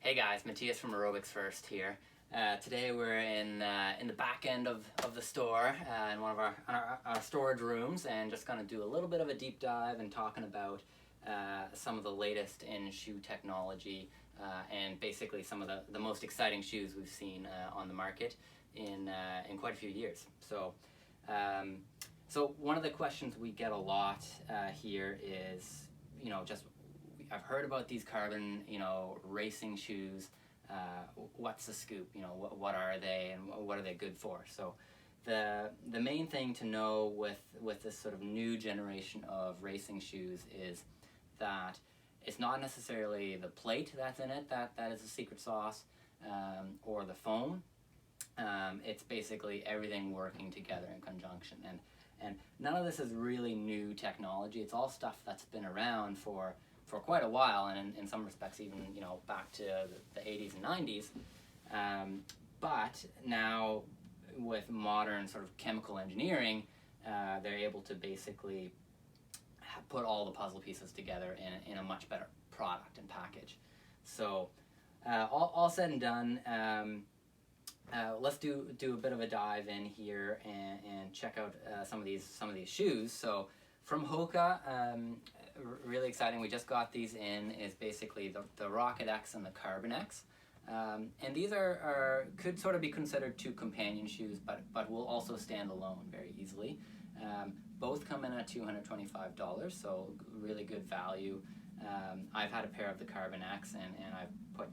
Hey guys, Matthias from Aerobics First here. Today we're in the back end of the store in one of our storage rooms, and just going to do a little bit of a deep dive and talking about some of the latest in shoe technology and basically some of the most exciting shoes we've seen on the market in quite a few years. So one of the questions we get a lot here is, I've heard about these carbon, racing shoes. What's the scoop? What are they, and what are they good for? So, the main thing to know with this sort of new generation of racing shoes is that it's not necessarily the plate that's in it that is the secret sauce, or the foam. It's basically everything working together in conjunction, and none of this is really new technology. It's all stuff that's been around for quite a while, and in some respects even back to the 80s and 90s, but now with modern sort of chemical engineering, they're able to basically put all the puzzle pieces together in a much better product and package. So all said and done, let's do a bit of a dive in here and check out some of these shoes. So from Hoka, really exciting, we just got these in, is basically the Rocket X and the Carbon X. And these could sort of be considered two companion shoes, but will also stand alone very easily. Both come in at $225, so really good value. I've had a pair of the Carbon X, and I've put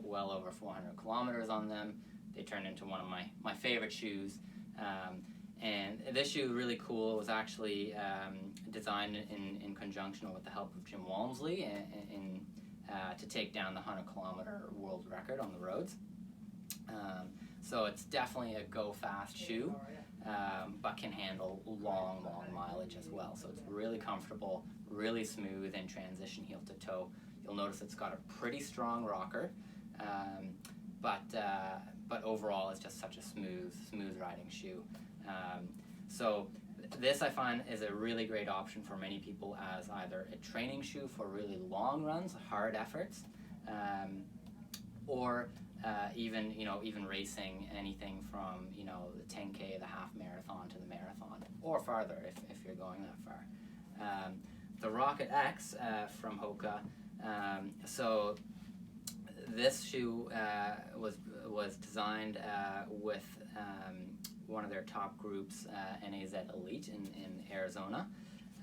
well over 400 kilometers on them. They turned into one of my favorite shoes. And this shoe, really cool, it was actually designed in conjunction with the help of Jim Walmsley to take down the 100-kilometer world record on the roads. So it's definitely a go-fast shoe, but can handle long mileage as well. So it's really comfortable, really smooth in transition heel to toe. You'll notice it's got a pretty strong rocker, but overall it's just such a smooth riding shoe. So this, I find, is a really great option for many people as either a training shoe for really long runs, hard efforts, or even racing anything from the 10K, the half marathon to the marathon, or farther if you're going that far. The Rocket X from Hoka. So this shoe was designed with one of their top groups, NAZ Elite in Arizona,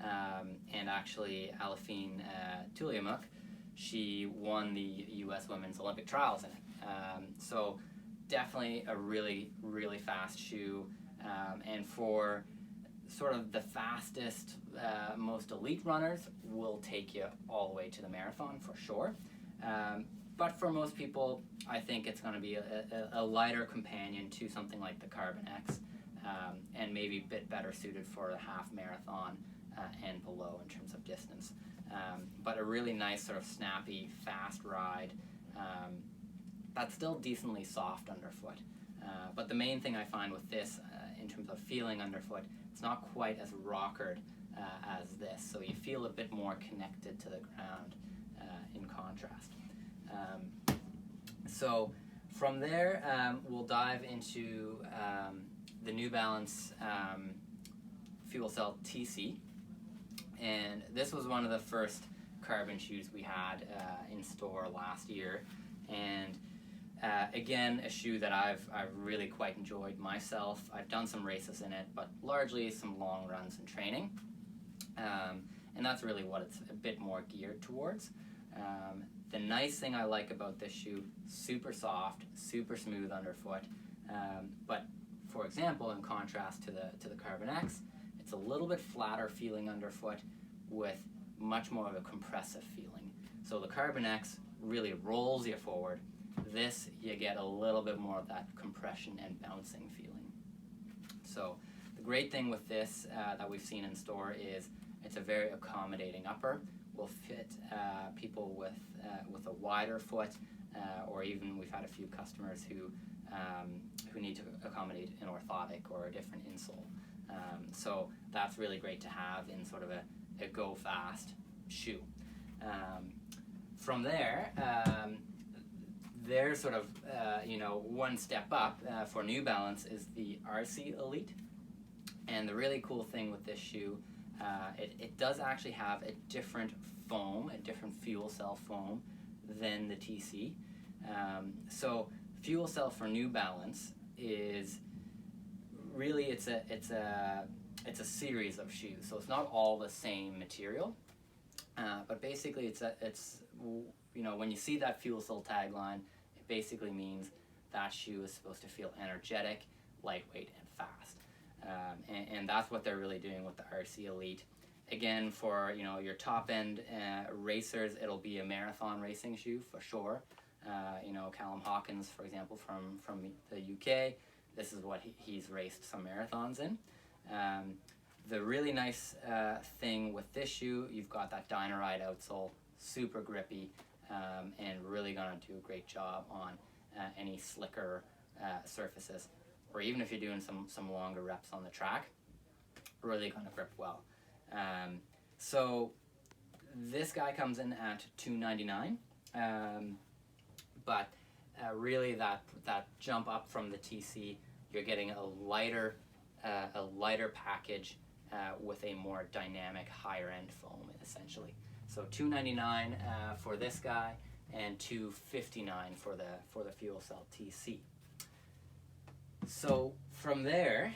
and actually Alafine Tuliamuk, she won the U.S. Women's Olympic Trials in it. So definitely a really fast shoe, and for sort of the fastest, most elite runners, will take you all the way to the marathon for sure. But for most people, I think it's going to be a lighter companion to something like the Carbon X, and maybe a bit better suited for a half marathon and below in terms of distance. But a really nice sort of snappy, fast ride, that's still decently soft underfoot. But the main thing I find with this, in terms of feeling underfoot, it's not quite as rockered as this, so you feel a bit more connected to the ground in contrast. So from there, we'll dive into the New Balance FuelCell TC, and this was one of the first carbon shoes we had in store last year, and again, a shoe that I've really quite enjoyed myself. I've done some races in it, but largely some long runs and training, and that's really what it's a bit more geared towards. The nice thing I like about this shoe, super soft, super smooth underfoot, but for example, in contrast to the Carbon X, it's a little bit flatter feeling underfoot with much more of a compressive feeling. So the Carbon X really rolls you forward. This, you get a little bit more of that compression and bouncing feeling. So the great thing with this that we've seen in store is it's a very accommodating upper. Will fit people with a wider foot, or even we've had a few customers who need to accommodate an orthotic or a different insole. So that's really great to have in sort of a go-fast shoe. From there, They're sort of, one step up for New Balance is the RC Elite. And the really cool thing with this shoe, it does actually have a different foam, a different fuel cell foam than the TC. So fuel cell for New Balance is really, it's a series of shoes. So it's not all the same material, but basically it's when you see that fuel cell tagline, it basically means that shoe is supposed to feel energetic, lightweight, and fast. And that's what they're really doing with the RC Elite. Again, for your top end racers, it'll be a marathon racing shoe for sure. Callum Hawkins, for example, from the UK, this is what he's raced some marathons in. The really nice thing with this shoe, you've got that Dynaride outsole, super grippy, and really gonna do a great job on any slicker surfaces, or even if you're doing some longer reps on the track, really gonna grip well. So this guy comes in at $299, but really that jump up from the TC, you're getting a lighter package with a more dynamic, higher end foam, essentially. So $299 for this guy, and $259 for the Fuel Cell TC. So from there,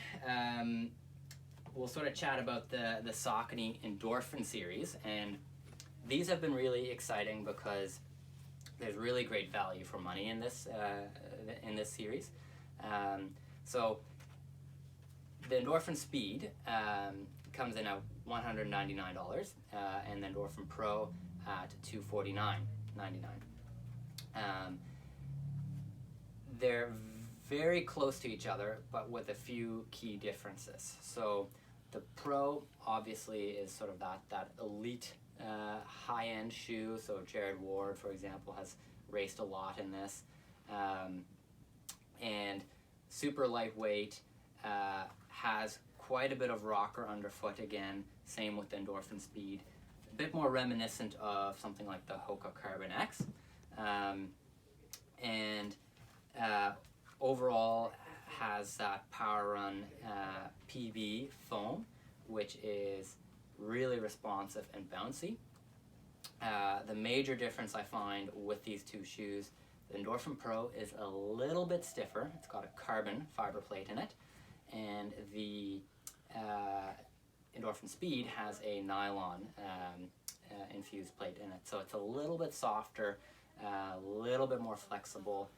we'll sort of chat about the Saucony Endorphin Series, and these have been really exciting because there's really great value for money in this series. So the Endorphin Speed comes in at $199, and the Endorphin Pro at $249.99. They're very close to each other, but with a few key differences. So the Pro obviously is sort of that elite high-end shoe. So Jared Ward, for example, has raced a lot in this, and super lightweight, has quite a bit of rocker underfoot again, same with the Endorphin Speed, a bit more reminiscent of something like the Hoka Carbon X, and overall has that Power Run PB foam, which is really responsive and bouncy. The major difference I find with these two shoes, the Endorphin Pro is a little bit stiffer. It's got a carbon fiber plate in it, and the Endorphin Speed has a nylon infused plate in it. So it's a little bit softer, a little bit more flexible,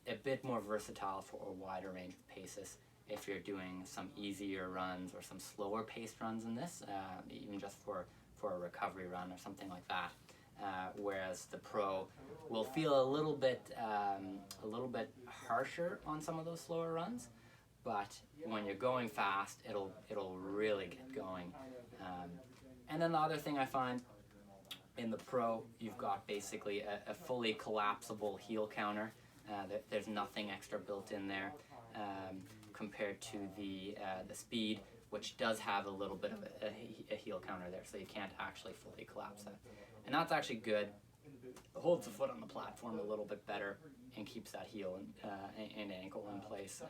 a bit more versatile for a wider range of paces if you're doing some easier runs or some slower paced runs in this, even just for a recovery run or something like that. Whereas the Pro will feel a little bit harsher on some of those slower runs, but when you're going fast, it'll really get going. And then the other thing I find in the Pro, you've got basically a fully collapsible heel counter. There's nothing extra built in there compared to the Speed, which does have a little bit of a heel counter there, so you can't actually fully collapse that. And that's actually good. It holds the foot on the platform a little bit better and keeps that heel and ankle in place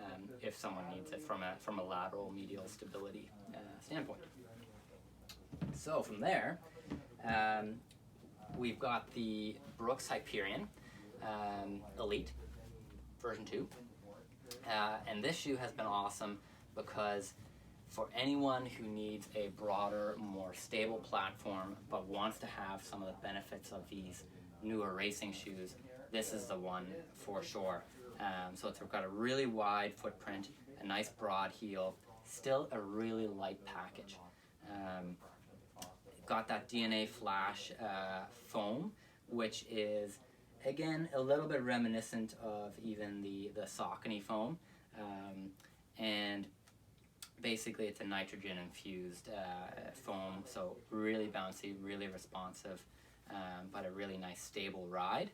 if someone needs it from a lateral medial stability standpoint. So from there, we've got the Brooks Hyperion Elite version 2, and this shoe has been awesome because for anyone who needs a broader, more stable platform but wants to have some of the benefits of these newer racing shoes, this is the one for sure. So it's got a really wide footprint, a nice broad heel, still a really light package. Got that DNA Flash foam, which is again a little bit reminiscent of even the Saucony foam, and basically it's a nitrogen infused foam, so really bouncy, really responsive, but a really nice stable ride.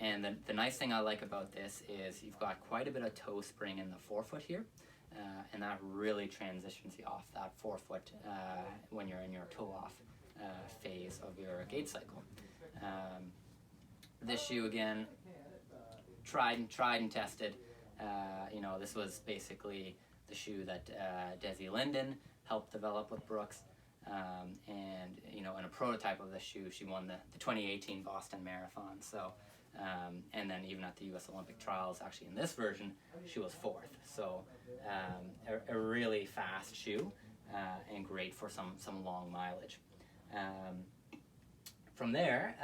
And the nice thing I like about this is you've got quite a bit of toe spring in the forefoot here, and that really transitions you off that forefoot when you're in your toe off phase of your gait cycle. This shoe again, tried and tested. You know, this was basically the shoe that Desi Linden helped develop with Brooks. And you know, in a prototype of this shoe, she won the 2018 Boston Marathon. So, and then even at the U.S. Olympic trials, actually in this version, she was 4th. So, a really fast shoe, and great for some long mileage. From there,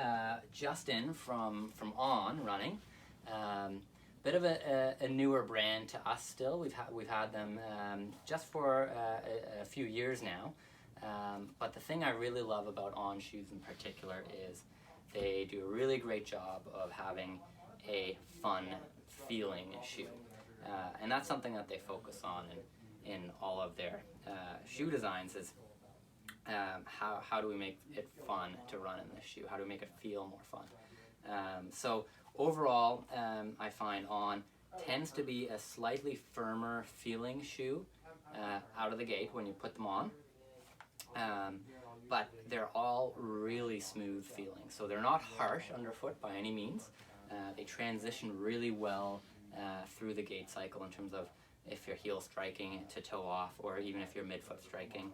Justin from On Running, bit of a newer brand to us still. We've had them just for a few years now. But the thing I really love about On shoes in particular is they do a really great job of having a fun feeling shoe. And that's something that they focus on in all of their shoe designs is how do we make it fun to run in this shoe? How do we make it feel more fun? So overall, I find On tends to be a slightly firmer feeling shoe out of the gate when you put them on. But they're all really smooth feeling. So they're not harsh underfoot by any means. They transition really well through the gait cycle in terms of if you're heel striking to toe off, or even if you're midfoot striking.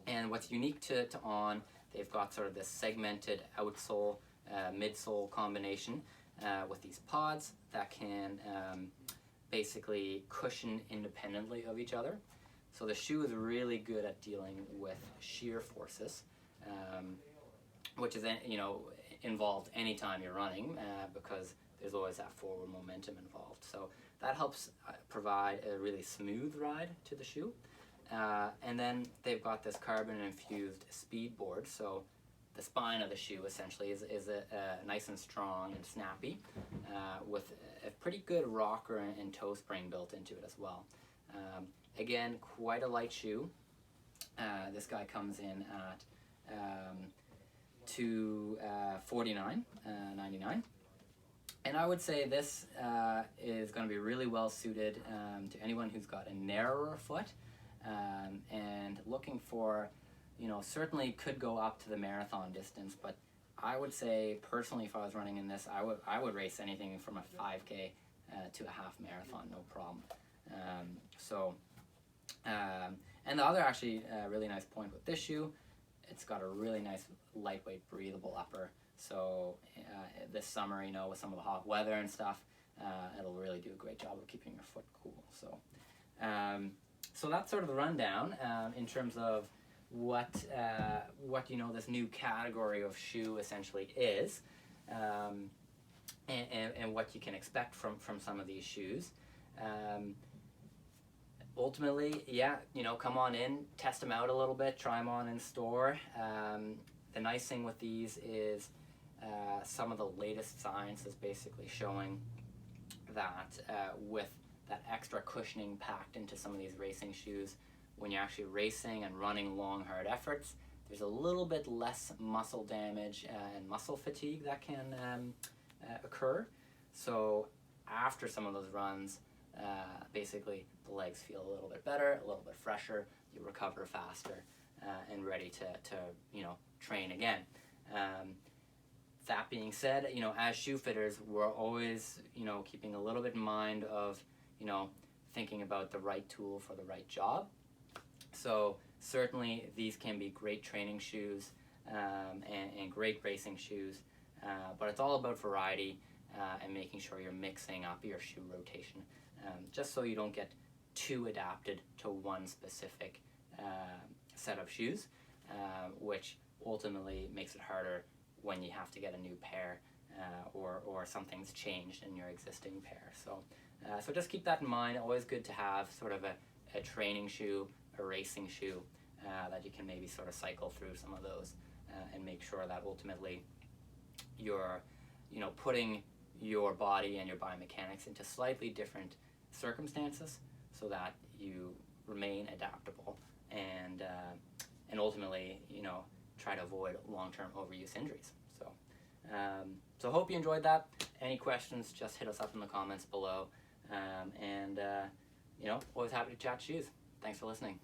And what's unique to On, they've got sort of this segmented outsole, midsole combination with these pods that can basically cushion independently of each other. So the shoe is really good at dealing with shear forces, which is, you know, involved anytime you're running because there's always that forward momentum involved. So that helps provide a really smooth ride to the shoe. And then they've got this carbon infused speed board. So the spine of the shoe essentially is a nice and strong and snappy with a pretty good rocker and toe spring built into it as well. Again, quite a light shoe. This guy comes in at $249.99. And I would say this is going to be really well suited to anyone who's got a narrower foot and looking for, you know, certainly could go up to the marathon distance, but I would say personally, if I was running in this, I would race anything from a 5K to a half marathon, no problem. And the other actually really nice point with this shoe, it's got a really nice lightweight breathable upper. So this summer, you know, with some of the hot weather and stuff, it'll really do a great job of keeping your foot cool. So, so that's sort of the rundown in terms of what you know this new category of shoe essentially is, and what you can expect from some of these shoes. Ultimately, yeah, you know, come on in, test them out a little bit, try them on in store. The nice thing with these is some of the latest science is basically showing that with that extra cushioning packed into some of these racing shoes, when you're actually racing and running long, hard efforts, there's a little bit less muscle damage and muscle fatigue that can occur. So after some of those runs, basically the legs feel a little bit better, a little bit fresher, you recover faster and ready to you know, train again. That being said, you know, as shoe fitters, we're always, you know, keeping a little bit in mind of, you know, thinking about the right tool for the right job. So certainly these can be great training shoes and great racing shoes, but it's all about variety and making sure you're mixing up your shoe rotation, just so you don't get too adapted to one specific set of shoes, which ultimately makes it harder when you have to get a new pair or something's changed in your existing pair. So, so just keep that in mind. Always good to have sort of a training shoe, a racing shoe that you can maybe sort of cycle through some of those and make sure that ultimately you're, you know, putting your body and your biomechanics into slightly different circumstances so that you remain adaptable and ultimately, you know, try to avoid long-term overuse injuries. So, so hope you enjoyed that. Any questions, just hit us up in the comments below. You know, always happy to chat shoes. Thanks for listening.